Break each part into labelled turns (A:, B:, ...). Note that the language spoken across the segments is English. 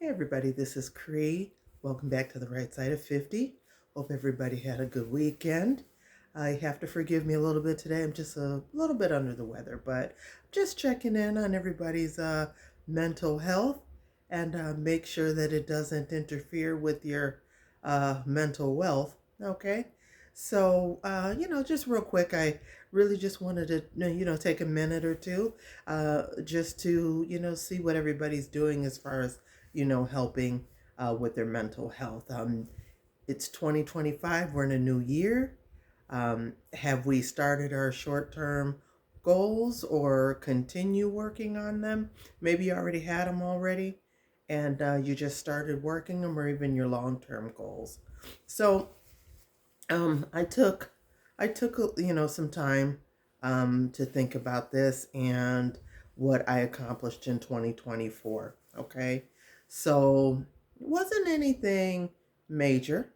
A: Hey everybody, this is Cree. Welcome back to the right side of 50. Hope everybody had a good weekend. I have to forgive me a little bit today. I'm just a little bit under the weather, but just checking in on everybody's mental health and make sure that it doesn't interfere with your mental wealth. Okay. So, just real quick, I really just wanted to, take a minute or two just to, see what everybody's doing as far as helping with their mental health. It's 2025, we're in a new year. Have we started our short term goals or continue working on them? Maybe you already had them already and you just started working them, or even your long term goals. So, I took some time to think about this and what I accomplished in 2024. Okay, so it wasn't anything major,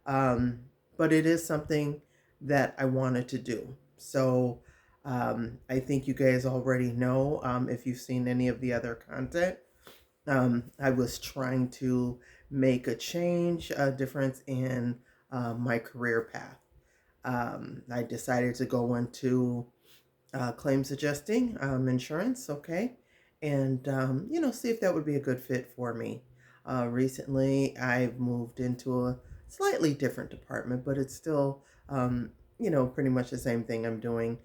A: um, but it is something that I wanted to do. So I think you guys already know, if you've seen any of the other content. I was trying to make a change, a difference in my career path. I decided to go into claims adjusting, insurance, okay, and see if that would be a good fit for me. Recently, I've moved into a slightly different department, but it's still, pretty much the same thing I'm doing,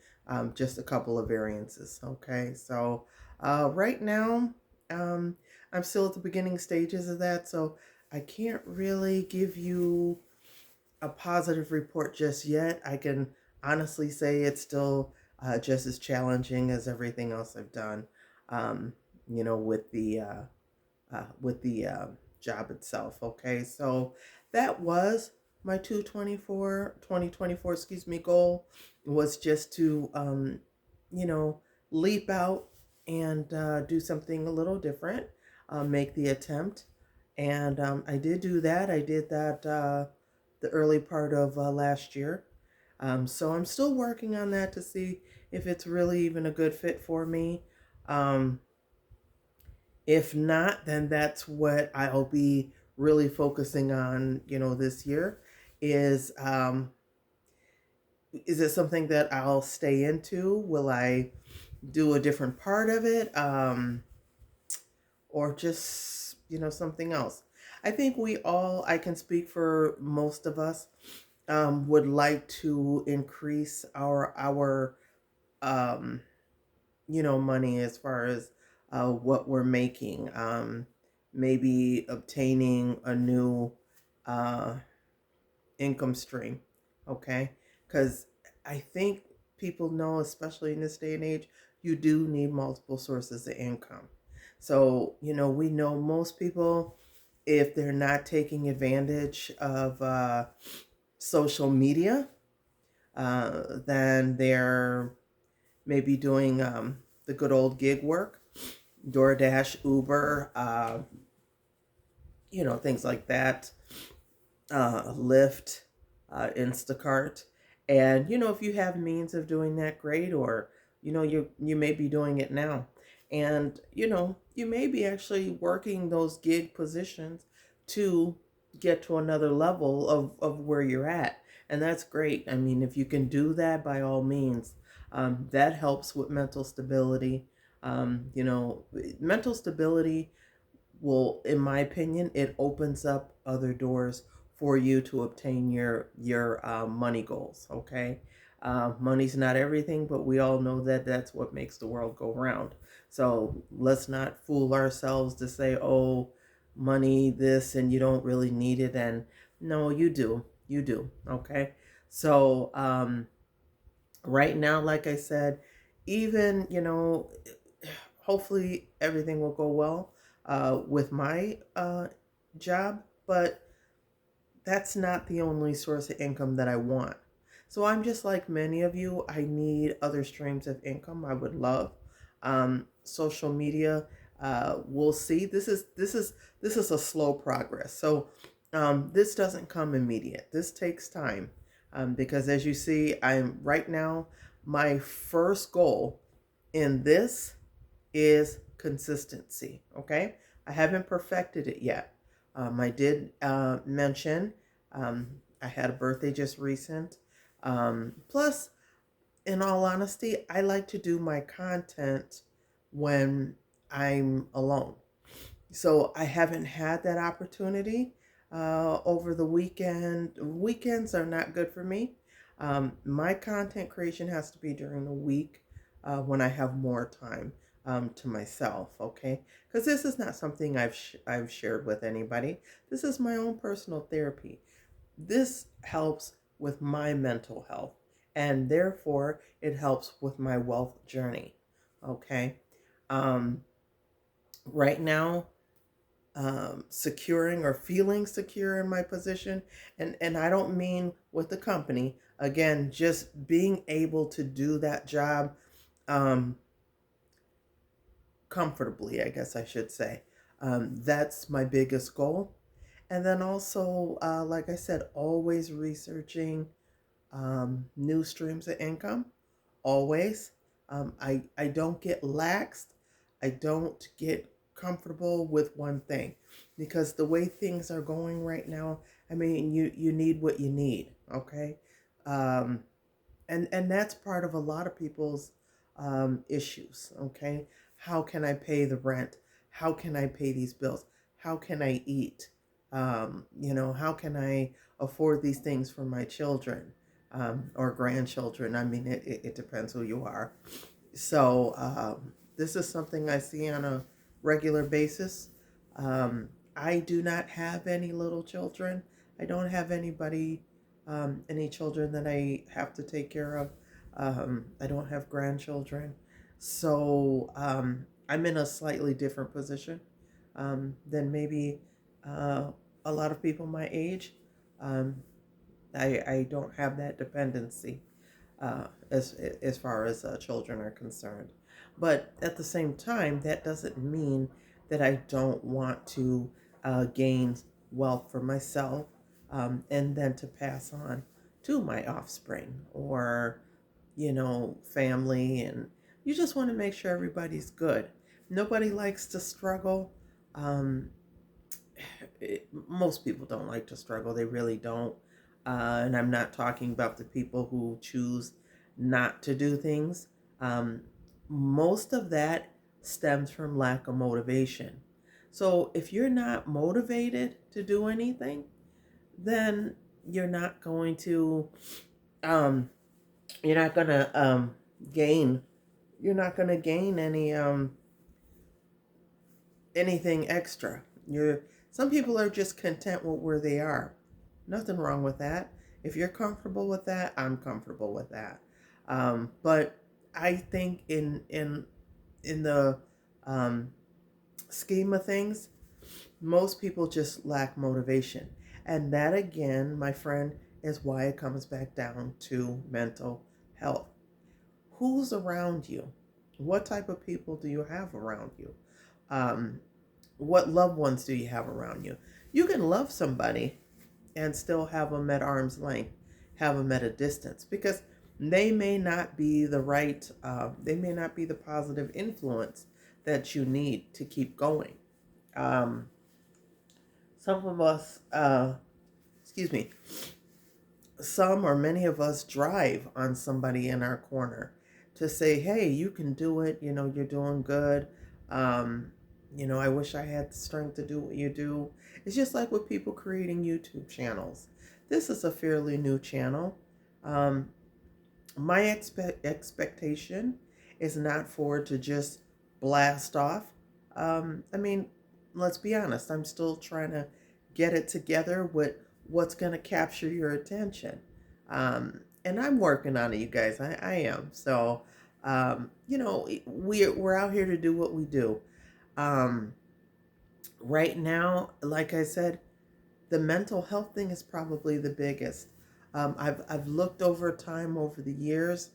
A: just a couple of variances, okay. So right now, um, I'm still at the beginning stages of that, so I can't really give you a positive report just yet. I can honestly say it's still just as challenging as everything else I've done. Um, with the job itself. Okay, so that was my 2024, excuse me, goal was just to you know leap out and do something a little different, make the attempt, and I did do that. I did that the early part of last year. So I'm still working on that to see if it's really even a good fit for me. Um, if not, then that's what I'll be really focusing on, this year is it something that I'll stay into? Will I do a different part of it? Or just, something else? I think I can speak for most of us, would like to increase our um, money as far as what we're making. Maybe obtaining a new uh, income stream. Okay, because I think people know, especially in this day and age, you do need multiple sources of income. So we know most people, if they're not taking advantage of social media, then they're maybe doing the good old gig work, DoorDash, Uber, things like that, Lyft, Instacart. And, if you have means of doing that, great. Or, you may be doing it now. And, you may be actually working those gig positions to get to another level of where you're at. And that's great. I mean, if you can do that, by all means, that helps with mental stability. Mental stability will, in my opinion, it opens up other doors for you to obtain your money goals. Okay, money's not everything, but we all know that that's what makes the world go round. So let's not fool ourselves to say, "Oh, money this," and you don't really need it. And no, you do. Okay, so right now, like I said, even hopefully everything will go well with my job, but that's not the only source of income that I want. So I'm just like many of you. I need other streams of income. I would love social media. We'll see. This is a slow progress. So this doesn't come immediate. This takes time, because as you see, my first goal in this is consistency. Okay, I haven't perfected it yet. I did mention I had a birthday just recent. Plus, in all honesty, I like to do my content when I'm alone. So I haven't had that opportunity over the weekend. Weekends are not good for me. My content creation has to be during the week when I have more time to myself. Okay, because this is not something I've shared with anybody. This is my own personal therapy. This helps with my mental health, and therefore it helps with my wealth journey. Okay, um, right now securing or feeling secure in my position. And I don't mean with the company. Again, just being able to do that job um, comfortably, I guess I should say. That's my biggest goal. And then also, like I said, always researching new streams of income. Always. I don't get laxed. I don't get comfortable with one thing because the way things are going right now, I mean, you need what you need, okay? Um, and that's part of a lot of people's issues, okay? How can I pay the rent? How can I pay these bills? How can I eat? How can I afford these things for my children or grandchildren? I mean, it depends who you are. So this is something I see on a regular basis. I do not have any little children. I don't have any children that I have to take care of. I don't have grandchildren. So I'm in a slightly different position than maybe uh, a lot of people my age. Um, I don't have that dependency as far as children are concerned. But at the same time, that doesn't mean that I don't want to gain wealth for myself and then to pass on to my offspring or family. And you just want to make sure everybody's good. Nobody likes to struggle. Um, Most people don't like to struggle. They really don't. And I'm not talking about the people who choose not to do things. Um, most of that stems from lack of motivation. So if you're not motivated to do anything, then you're not going to um, you're not going to gain you're not going to gain anything extra. Some people are just content with where they are. Nothing wrong with that. If you're comfortable with that, I'm comfortable with that. But I think in the um, scheme of things, most people just lack motivation, and that again, my friend, is why it comes back down to mental health. Who's around you? What type of people do you have around you? Um, what loved ones do you have around you? You can love somebody and still have them at arm's length, have them at a distance because they may not be they may not be the positive influence that you need to keep going. Um, some of us, excuse me, some or many of us drive on somebody in our corner to say, hey, you can do it. You're doing good. Um, I wish I had the strength to do what you do. It's just like with people creating YouTube channels. This is a fairly new channel. Um, my expectation is not for it to just blast off. I mean, let's be honest, I'm still trying to get it together with what's going to capture your attention. And I'm working on it, you guys. I am. So, we're out here to do what we do. Um, right now, like I said, the mental health thing is probably the biggest. I've looked over time over the years.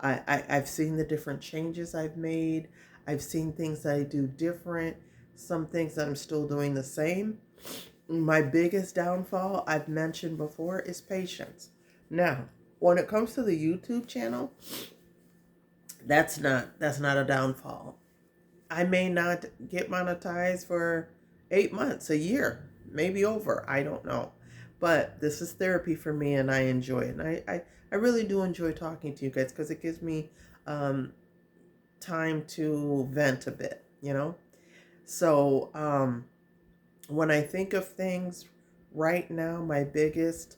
A: I've seen the different changes I've made. I've seen things that I do different, some things that I'm still doing the same. My biggest downfall, I've mentioned before, is patience. Now, when it comes to the YouTube channel, that's not a downfall. I may not get monetized for 8 months, a year, maybe over. I don't know. But this is therapy for me and I enjoy it. And I really do enjoy talking to you guys because it gives me um, time to vent a bit, you know? So when I think of things right now, my biggest,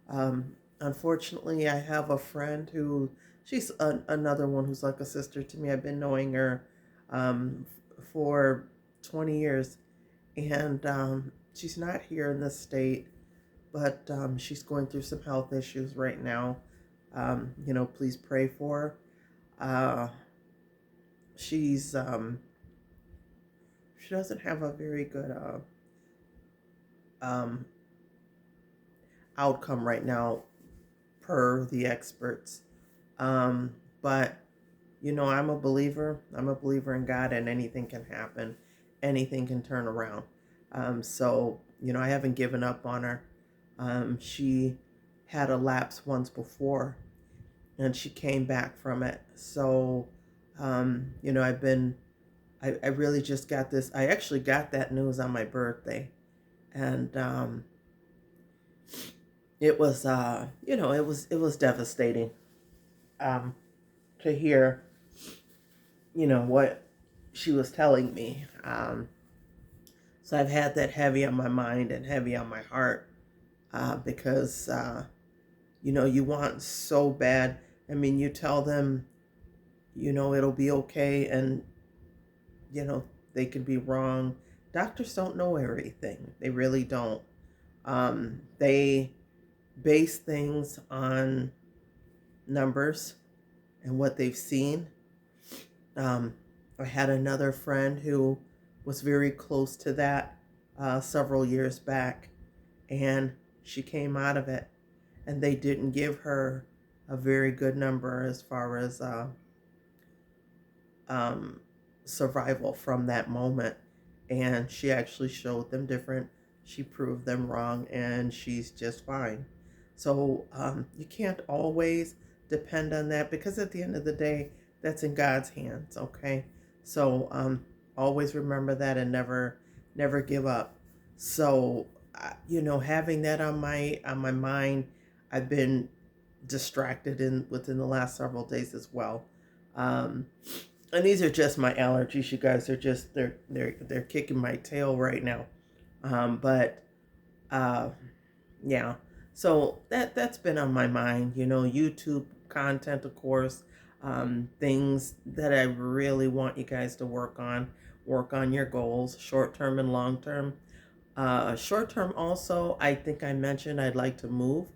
A: unfortunately, I have a friend who, she's another one who's like a sister to me. I've been knowing her for 20 years, and she's not here in this state, but she's going through some health issues right now. Please pray for her. She's she doesn't have a very good um, outcome right now, per the experts. But I'm a believer. I'm a believer in God, and anything can happen. Anything can turn around. So I haven't given up on her. She had a lapse once before, and she came back from it. So, I really just got this. I actually got that news on my birthday, and it was devastating um, to hear, what she was telling me. So I've had that heavy on my mind and heavy on my heart because, you want so bad. I mean, you tell them, it'll be okay, and, you know, they could be wrong. Doctors don't know everything. They really don't. They base things on numbers and what they've seen. Um, I had another friend who was very close to that several years back, and she came out of it, and they didn't give her a very good number as far as um, survival from that moment. And she actually showed them different. She proved them wrong, and she's just fine. So you can't always depend on that, because at the end of the day, that's in God's hands. Okay, so always remember that, and never give up. So having that on my mind, I've been distracted in within the last several days as well. Um, and these are just my allergies, you guys. They're kicking my tail right now. But uh, yeah. So that's been on my mind. YouTube content, of course. Things that I really want you guys to work on. Work on your goals, short term and long term. Short term, also, I think I mentioned I'd like to move,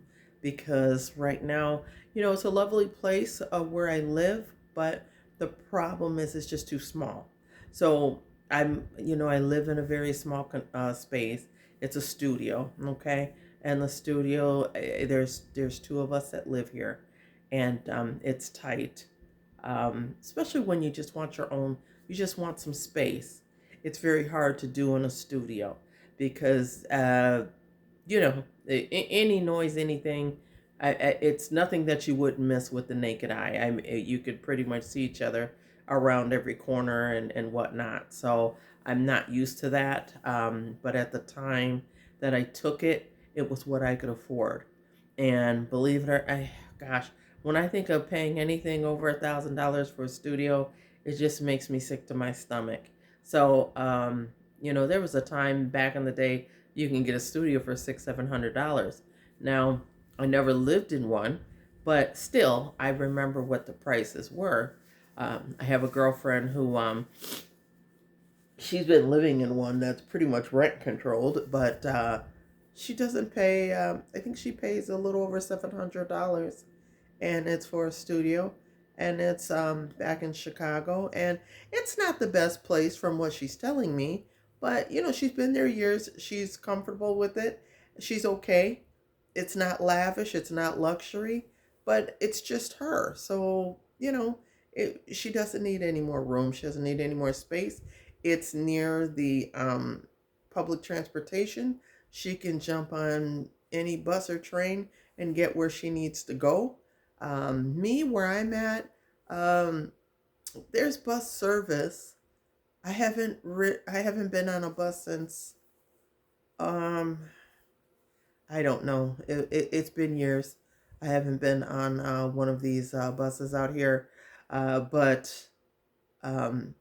A: because right now, it's a lovely place where I live, but the problem is it's just too small. So I live in a very small space. It's a studio, okay, and the studio, there's two of us that live here, and it's tight. Especially when you just want you just want some space. It's very hard to do in a studio because any noise, anything, it's nothing that you wouldn't miss with the naked eye. You could pretty much see each other around every corner and whatnot. So I'm not used to that. But at the time that I took it, it was what I could afford. And believe it or gosh, when I think of paying anything over $1,000 for a studio, it just makes me sick to my stomach. So, there was a time back in the day you can get a studio for $600-700. Now, I never lived in one, but still, I remember what the prices were. I have a girlfriend who she's been living in one that's pretty much rent controlled, but she doesn't pay. I think she pays a little over $700, and it's for a studio, and it's back in Chicago, and it's not the best place from what she's telling me, but she's been there years. She's comfortable with it. She's okay. It's not lavish. It's not luxury, but it's just her. So she doesn't need any more room. She doesn't need any more space. It's near the public transportation. She can jump on any bus or train and get where she needs to go. Me, where I'm at, there's bus service, I haven't been on a bus since um I don't know. It's been years. I haven't been on one of these buses out here. But um,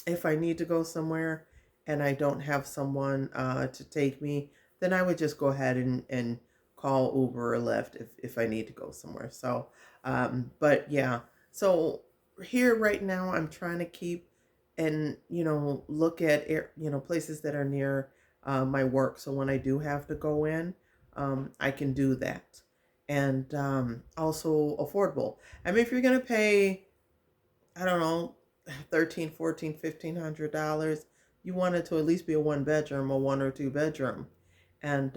A: if I need to go somewhere and I don't have someone to take me, then I would just go ahead and call Uber or Lyft if I need to go somewhere. So, but yeah. So here right now, I'm trying to keep and look at places that are near my work. So when I do have to go in, I can do that, and also affordable. I mean, if you're gonna pay, I don't know, 13, 14, $1,500, you want it to at least be a one bedroom or one or two bedroom. And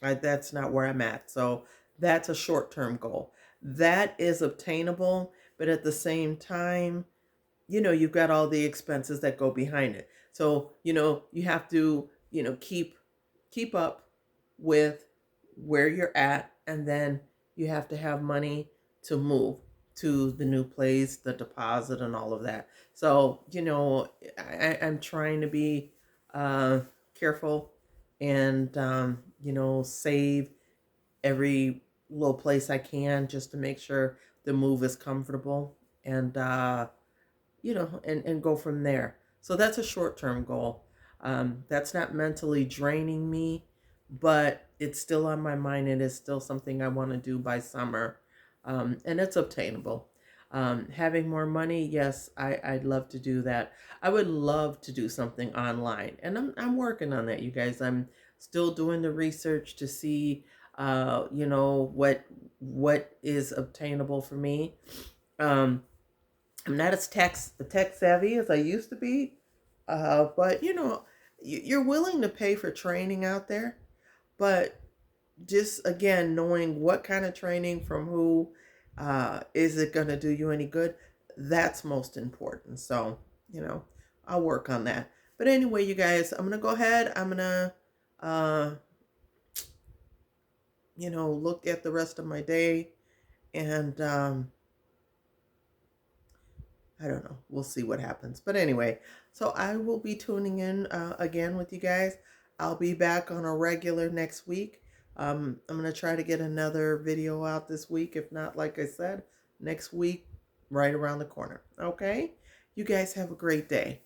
A: that's not where I'm at. So that's a short term goal. That is obtainable, but at the same time, you've got all the expenses that go behind it. So, you have to, keep up with where you're at, and then you have to have money to move to the new place, the deposit, and all of that. So, I'm trying to be uh, careful and, save every little place I can just to make sure the move is comfortable, and and go from there. So that's a short term goal. That's not mentally draining me, but it's still on my mind. It is still something I want to do by summer, and it's obtainable. Having more money, yes, I'd love to do that. I would love to do something online, and I'm working on that, you guys. I'm still doing the research to see, what is obtainable for me. Um, I'm not as tech savvy as I used to be, but you're willing to pay for training out there, but just again knowing what kind of training from who, is it going to do you any good? That's most important. So you know, I'll work on that. But anyway, you guys, I'm gonna go ahead. I'm gonna uh, look at the rest of my day, and I don't know. We'll see what happens. But anyway, so I will be tuning in again with you guys. I'll be back on a regular next week. I'm going to try to get another video out this week. If not, like I said, next week, right around the corner. Okay? You guys have a great day.